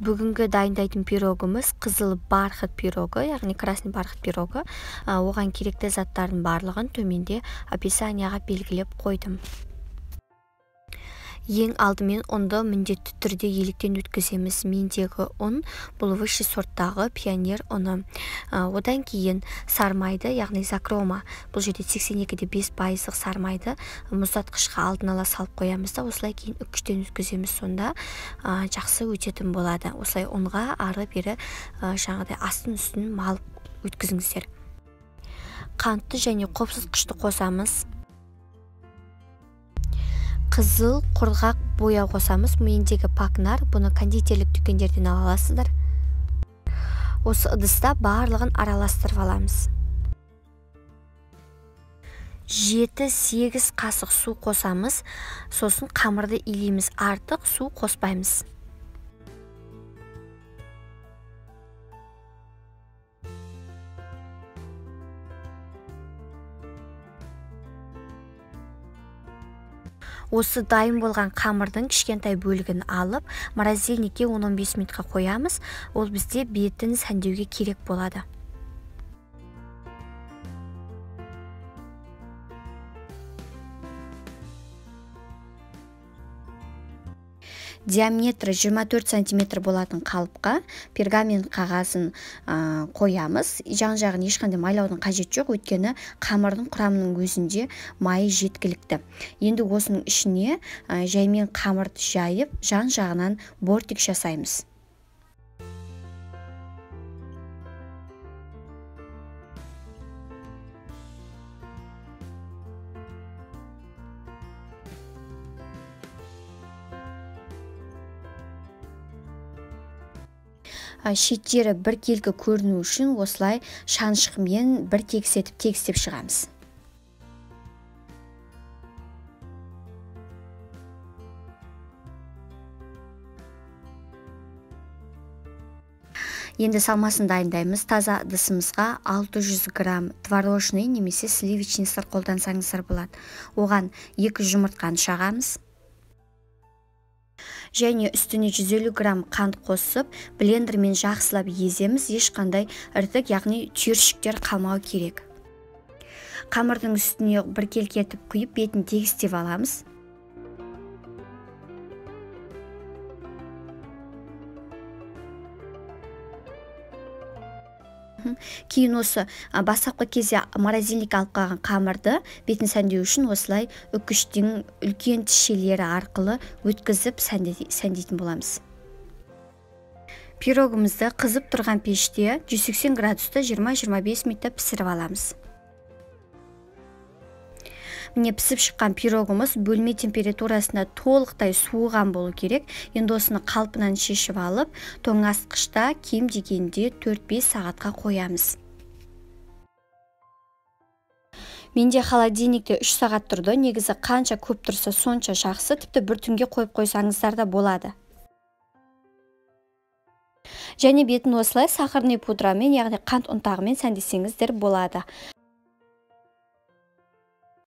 Бүгінгі дайындайтын пирогымыз қызыл бархат пирогы, яғни красный бархат пирогы. Оған керекті заттардың барлығын төменде описанияға белгілеп қойдым. Ең алдымен ұнды міндетті түрде електен өткіземіз. Мендегі ұн бұл высший сорттағы пионер ұны. Одан кейін сармайды, яғни закрома. Бұл жерде 82,5% сармайды мұздатқышқа алдын ала салып қоямыз да, осылай кейін үккіштен өткіземіз. Сонда жақсы өтетін болады. Осылай ұнға ары бері жаңағыдай астын үстін малып өткізіңіздер. Қантты және қопсытқышты қосамыз. Қызыл құрғақ бояу қосамыз. Мендегі пакнар, бұны кондитерлік дүкендерден ала аласыздар. Осы ыдыста барлығын араластырып аламыз. 7-8 қасық су қосамыз. Сосын қамырды илейміз. Артық су қоспаймыз. Осы дайын болған қамырдың кішкентай бөлігін алып, морозильникке 10-15 минутқа қоямыз. Ол бізде бетін сәндеуге керек болады. Диаметрі 24 см болатын қалыпқа пергамент қағазын қоямыз. Жан-жағын ешқандай майлаудың қажет жоқ, өйткені қамырдың құрамының өзінде майы жеткілікті. Енді осының ішіне жаймен қамырды жайып, жан-жағынан бортик жасаймыз. Шеттері біркелкі көріну үшін осылай шаншқымен бір тегістеп шығамыз. Енді салмасын дайындаймыз. Таза ыдысымызға 600 грамм творожный немесе сливочный сыр қолдансаңыздар болады. Оған 2 жұмыртқаны шағамыз. Және үстіне 150 грамм қант қосып, блендермен жақсылап еземіз. Ешқандай іртік, яғни түйіршіктер қалмау керек. Қамырдың үстіне біркелкі етіп құйып, бетін тегістеп аламыз. Кейін осы бастапқы кезде морозильникке алып қалған қамырды бетін сәндеу үшін осылай үккіштің үлкен тішелері арқылы өткізіп сәндейтін боламыз. Пирогымызды қызып тұрған пеште 180 градуста 20-25 минутта пісіріп аламыз. Міне пісіп шыққан пирогымыз бөлме температурасында толықтай суыған болу керек. Енді осыны қалпынан шешіп алып, тоңазытқышта кем дегенде 4-5 сағатқа қоямыз. Менде холодильникте 3 сағат тұрды. Негізі қанша көп тұрса сонша жақсы, тіпті бір түнге қойып қойсаңыздар да болады. Және бетін осылай сахарный пудрамен, яғни қант ұнтағымен сәндесеңіздер болады.